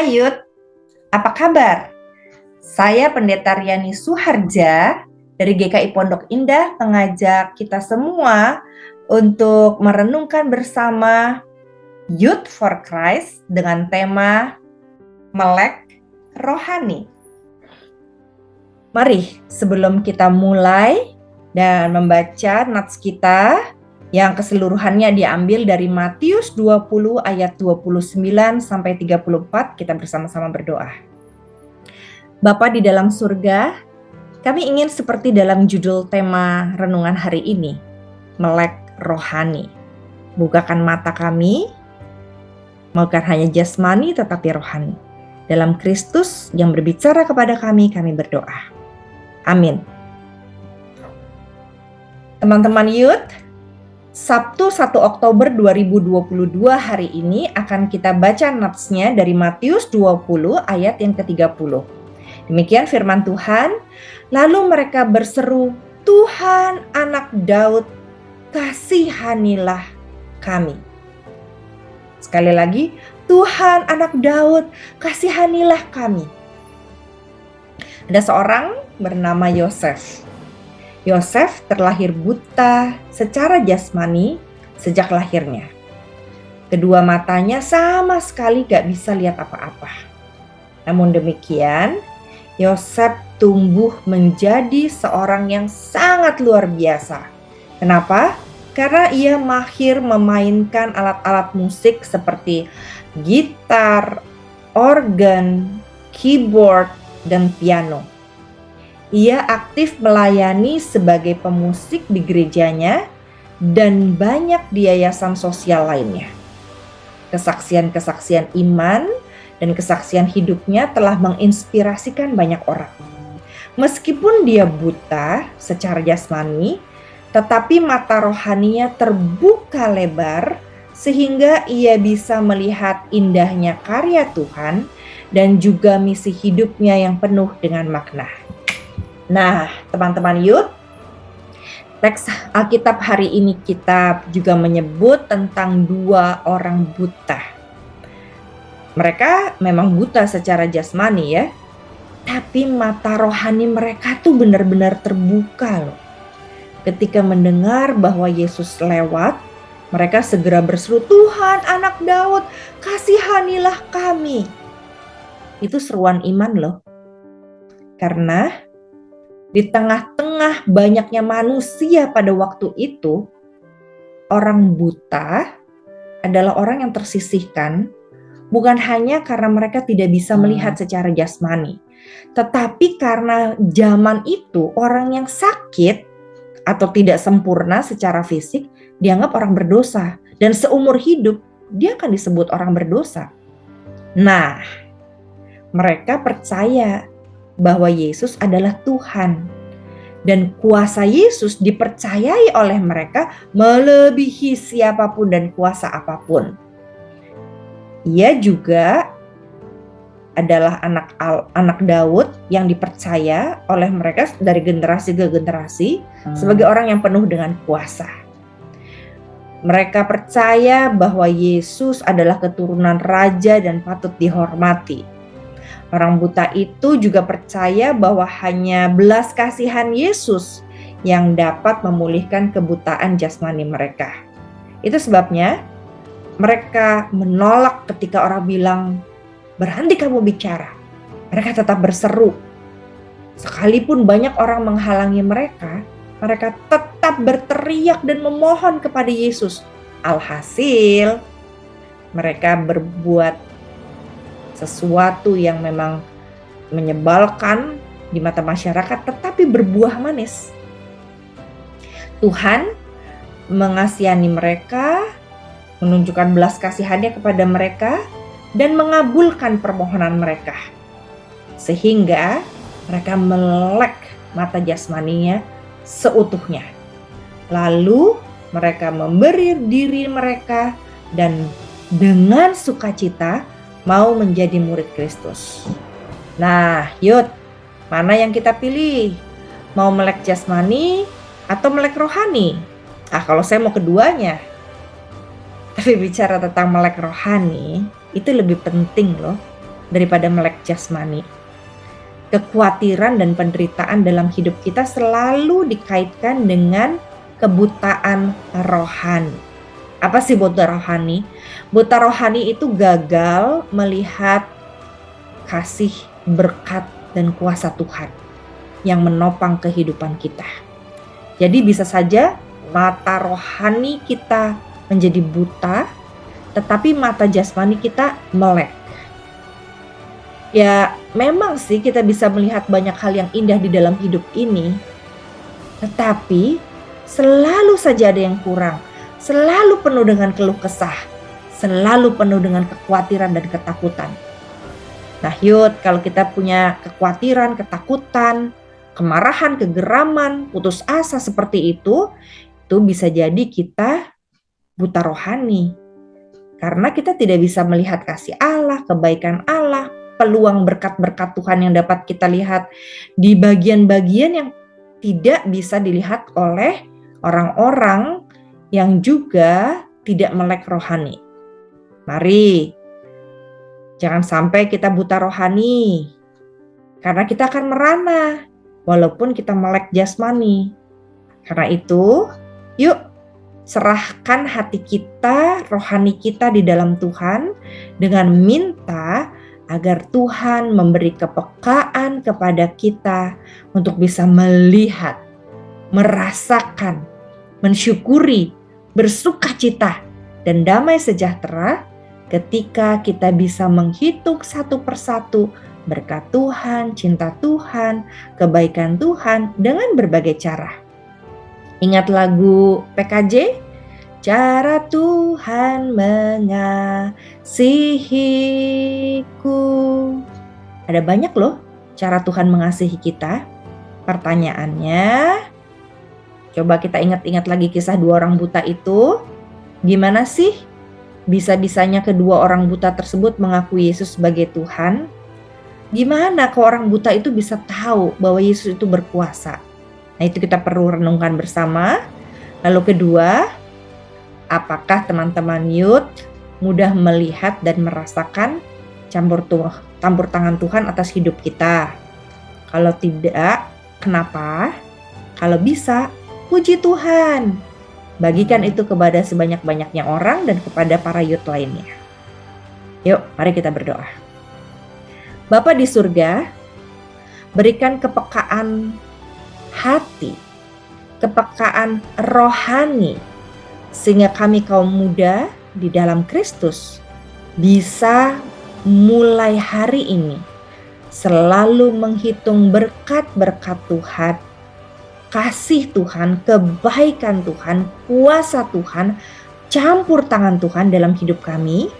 Yud, apa kabar? Saya Pendeta Riani Suharja dari GKI Pondok Indah mengajak kita semua untuk merenungkan bersama Youth for Christ dengan tema Melek Rohani. Mari sebelum kita mulai dan membaca nats kita yang keseluruhannya diambil dari Matius 20 ayat 29 sampai 34, kita bersama-sama berdoa. Bapa di dalam surga, kami ingin seperti dalam judul tema renungan hari ini, melek rohani. Bukakan mata kami, bukan hanya jasmani tetapi rohani. Dalam Kristus yang berbicara kepada kami berdoa. Amin. Teman-teman Youth, Sabtu 1 Oktober 2022 hari ini akan kita baca natsnya dari Matius 20 ayat yang ke-30. Demikian firman Tuhan. Lalu mereka berseru, Tuhan anak Daud, kasihanilah kami. Sekali lagi, Tuhan anak Daud, kasihanilah kami. Ada seorang bernama Yosef. Yosef terlahir buta secara jasmani sejak lahirnya. Kedua matanya sama sekali gak bisa lihat apa-apa. Namun demikian, Yosef tumbuh menjadi seorang yang sangat luar biasa. Kenapa? Karena ia mahir memainkan alat-alat musik seperti gitar, organ, keyboard, dan piano. Ia aktif melayani sebagai pemusik di gerejanya dan banyak di yayasan sosial lainnya. Kesaksian-kesaksian iman dan kesaksian hidupnya telah menginspirasikan banyak orang. Meskipun dia buta secara jasmani, tetapi mata rohaninya terbuka lebar sehingga ia bisa melihat indahnya karya Tuhan dan juga misi hidupnya yang penuh dengan makna. Nah, teman-teman Youth, teks Alkitab hari ini kita juga menyebut tentang dua orang buta. Mereka memang buta secara jasmani ya, tapi mata rohani mereka tuh benar-benar terbuka loh. Ketika mendengar bahwa Yesus lewat, mereka segera berseru, Tuhan anak Daud, kasihanilah kami. Itu seruan iman loh. Karena di tengah-tengah banyaknya manusia pada waktu itu, orang buta adalah orang yang tersisihkan, bukan hanya karena mereka tidak bisa melihat secara jasmani, tetapi karena zaman itu orang yang sakit atau tidak sempurna secara fisik dianggap orang berdosa, dan seumur hidup dia akan disebut orang berdosa. Nah, mereka percaya bahwa Yesus adalah Tuhan dan kuasa Yesus dipercayai oleh mereka melebihi siapapun dan kuasa apapun. Ia juga adalah anak Daud yang dipercaya oleh mereka dari generasi ke generasi sebagai orang yang penuh dengan kuasa. Mereka percaya bahwa Yesus adalah keturunan raja dan patut dihormati. Orang buta itu juga percaya bahwa hanya belas kasihan Yesus yang dapat memulihkan kebutaan jasmani mereka. Itu sebabnya mereka menolak ketika orang bilang, berhenti kamu bicara. Mereka tetap berseru. Sekalipun banyak orang menghalangi mereka, mereka tetap berteriak dan memohon kepada Yesus. Alhasil, mereka berbuat sesuatu yang memang menyebalkan di mata masyarakat, tetapi berbuah manis. Tuhan mengasihani mereka, menunjukkan belas kasihannya kepada mereka, dan mengabulkan permohonan mereka. Sehingga mereka melek mata jasmaninya seutuhnya. Lalu mereka memberi diri mereka dan dengan sukacita mau menjadi murid Kristus. Nah, Youth, mana yang kita pilih? Mau melek jasmani atau melek rohani? Kalau saya mau keduanya. Tapi bicara tentang melek rohani, itu lebih penting loh. daripada melek jasmani. Kekhawatiran dan penderitaan dalam hidup kita selalu dikaitkan dengan kebutaan rohani. Apa sih buta rohani? Buta rohani itu gagal melihat kasih, berkat, dan kuasa Tuhan yang menopang kehidupan kita. Jadi bisa saja mata rohani kita menjadi buta, tetapi mata jasmani kita melek. Ya, memang sih kita bisa melihat banyak hal yang indah di dalam hidup ini, tetapi selalu saja ada yang kurang, selalu penuh dengan keluh kesah, selalu penuh dengan kekhawatiran dan ketakutan. Nah, yuk, kalau kita punya kekhawatiran, ketakutan, kemarahan, kegeraman, putus asa seperti itu bisa jadi kita buta rohani. Karena kita tidak bisa melihat kasih Allah, kebaikan Allah, peluang berkat-berkat Tuhan yang dapat kita lihat di bagian-bagian yang tidak bisa dilihat oleh orang-orang yang juga tidak melek rohani. Mari, jangan sampai kita buta rohani, karena kita akan merana walaupun kita melek jasmani. Karena itu, yuk serahkan hati kita, rohani kita di dalam Tuhan dengan minta agar Tuhan memberi kepekaan kepada kita untuk bisa melihat, merasakan, mensyukuri, bersukacita, dan damai sejahtera ketika kita bisa menghitung satu persatu berkat Tuhan, cinta Tuhan, kebaikan Tuhan dengan berbagai cara. Ingat lagu PKJ? Cara Tuhan mengasihiku. Ada banyak loh cara Tuhan mengasihi kita. Pertanyaannya, coba kita ingat-ingat lagi kisah dua orang buta itu. Gimana sih bisa-bisanya kedua orang buta tersebut mengakui Yesus sebagai Tuhan? Gimana kok orang buta itu bisa tahu bahwa Yesus itu berkuasa? Nah, itu kita perlu renungkan bersama. Lalu kedua, apakah teman-teman youth mudah melihat dan merasakan campur tangan Tuhan atas hidup kita? Kalau tidak, kenapa? Kalau bisa, puji Tuhan. Bagikan itu kepada sebanyak-banyaknya orang dan kepada para youth lainnya. Yuk, mari kita berdoa. Bapa di surga, berikan kepekaan hati, kepekaan rohani, sehingga kami kaum muda di dalam Kristus bisa mulai hari ini selalu menghitung berkat-berkat Tuhan, kasih Tuhan, kebaikan Tuhan, kuasa Tuhan, campur tangan Tuhan dalam hidup kami,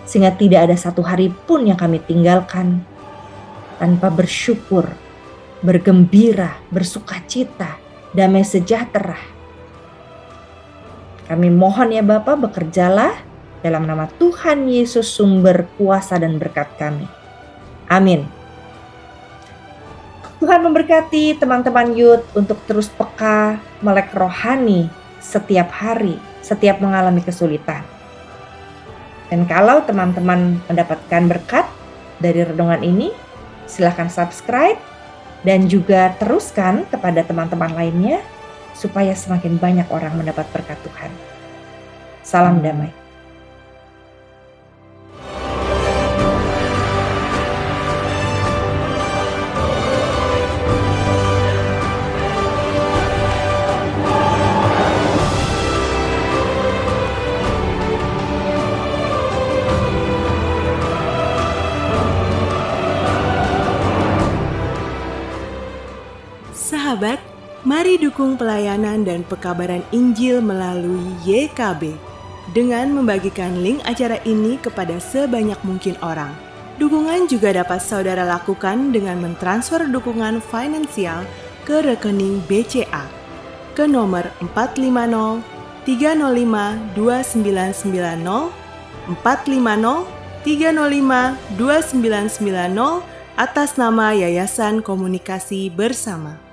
sehingga tidak ada satu hari pun yang kami tinggalkan tanpa bersyukur, bergembira, bersukacita, damai sejahtera. Kami mohon ya Bapa, bekerjalah dalam nama Tuhan Yesus, sumber kuasa dan berkat kami. Amin. Tuhan memberkati teman-teman youth untuk terus peka melek rohani setiap hari, setiap mengalami kesulitan. Dan kalau teman-teman mendapatkan berkat dari renungan ini, silakan subscribe dan juga teruskan kepada teman-teman lainnya supaya semakin banyak orang mendapat berkat Tuhan. Salam damai. Sahabat, mari dukung pelayanan dan pekabaran Injil melalui YKB dengan membagikan link acara ini kepada sebanyak mungkin orang. Dukungan juga dapat saudara lakukan dengan mentransfer dukungan finansial ke rekening BCA ke nomor 450 305 2990 450 305 2990 atas nama Yayasan Komunikasi Bersama.